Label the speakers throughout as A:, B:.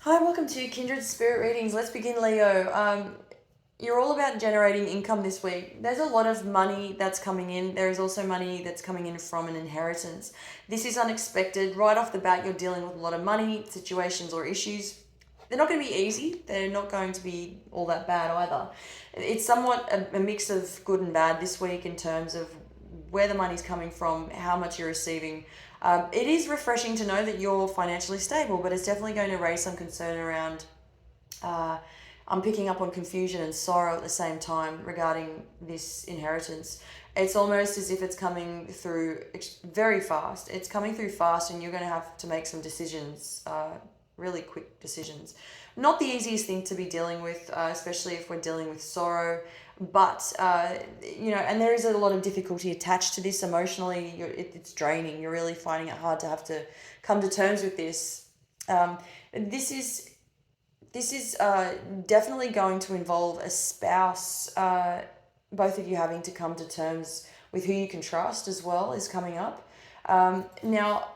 A: Hi, welcome to Kindred Spirit Readings. Let's begin, Leo. You're all about generating income this week. There's a lot of money that's coming in. There is also money that's coming in from an inheritance. This is unexpected. Right off the bat, you're dealing with a lot of money, situations, or issues. They're not going to be easy. They're not going to be all that bad either. It's somewhat a mix of good and bad this week in terms of where the money's coming from, how much you're receiving. It is refreshing to know that you're financially stable, but it's definitely going to raise some concern around. I'm picking up on confusion and sorrow at the same time regarding this inheritance. It's almost as if it's coming through very fast. It's coming through fast, and you're going to have to make some decisions, really quick decisions. Not the easiest thing to be dealing with, especially if we're dealing with sorrow. But, and there is a lot of difficulty attached to this emotionally. It's draining. You're really finding it hard to have to come to terms with this. This is definitely going to involve a spouse, both of you having to come to terms with who you can trust as well is coming up. Now,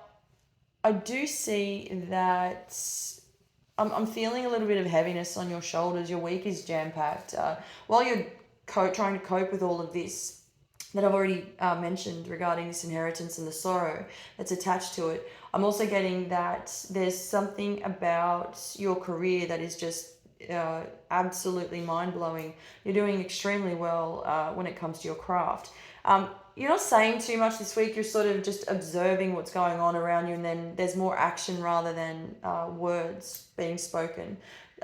A: I do see that I'm feeling a little bit of heaviness on your shoulders. Your week is jam-packed. While you're trying to cope with all of this that I've already mentioned regarding this inheritance and the sorrow that's attached to it, I'm also getting that there's something about your career that is just absolutely mind-blowing. You're doing extremely well when it comes to your craft. You're not saying too much this week. You're sort of just observing what's going on around you, and then there's more action rather than words being spoken.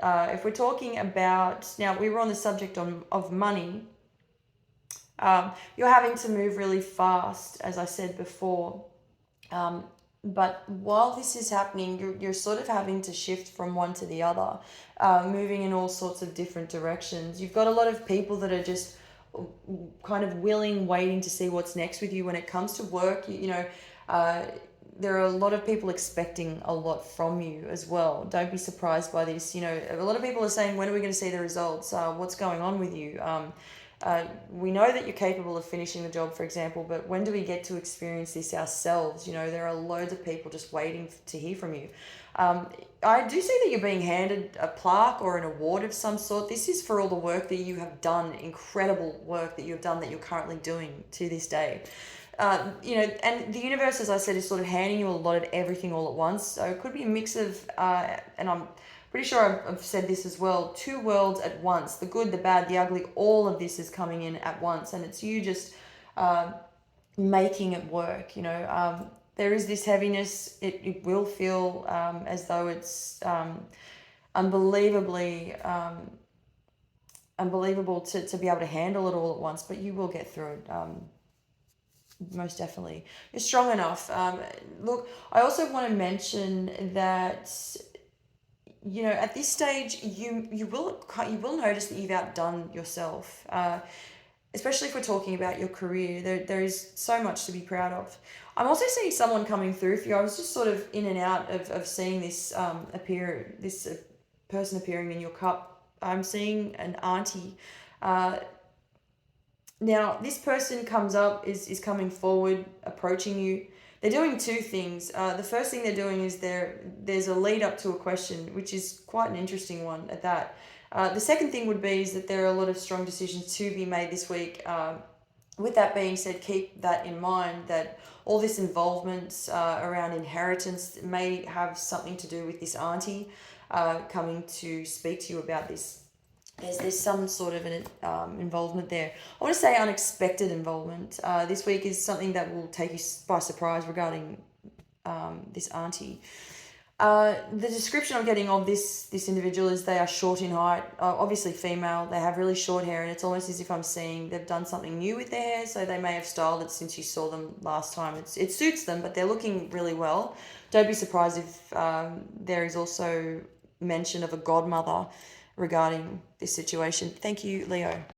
A: If we're talking about, now we were on the subject of money, you're having to move really fast, as I said before. But while this is happening, you're sort of having to shift from one to the other, moving in all sorts of different directions. You've got a lot of people that are just kind of willing, waiting to see what's next with you when it comes to work. There are a lot of people expecting a lot from you as well. Don't be surprised by this. A lot of people are saying, when are we going to see the results? What's going on with you? We know that you're capable of finishing the job, for example, but when do we get to experience this ourselves? There are loads of people just waiting to hear from you. I do see that you're being handed a plaque or an award of some sort. This is for all the work that you have done, incredible work that you've done that you're currently doing to this day. And the universe, as I said, is sort of handing you a lot of everything all at once. So it could be a mix of, and I'm pretty sure I've said this as well, two worlds at once: the good, the bad, the ugly. All of this is coming in at once, and it's you just making it work. There is this heaviness. It will feel as though it's unbelievably unbelievable to be able to handle it all at once, but you will get through it. Most definitely, you're strong enough. Look, I also want to mention that at this stage you will notice that you've outdone yourself, especially if we're talking about your career. There is so much to be proud of. I'm also seeing someone coming through for you. I was just sort of in and out of seeing this person appearing in your cup. I'm seeing an auntie. Now, this person comes up, is coming forward, approaching you. They're doing two things. The first thing they're doing is there's a lead up to a question, which is quite an interesting one at that. The second thing would be is that there are a lot of strong decisions to be made this week. With that being said, keep that in mind, that all this involvement around inheritance may have something to do with this auntie coming to speak to you about this. There's some sort of an involvement there. I want to say unexpected involvement. This week is something that will take you by surprise regarding this auntie. The description I'm getting of this individual is they are short in height, obviously female. They have really short hair, and it's almost as if I'm seeing they've done something new with their hair, so they may have styled it since you saw them last time. It suits them, but they're looking really well. Don't be surprised if there is also mention of a godmother regarding this situation. Thank you, Leo.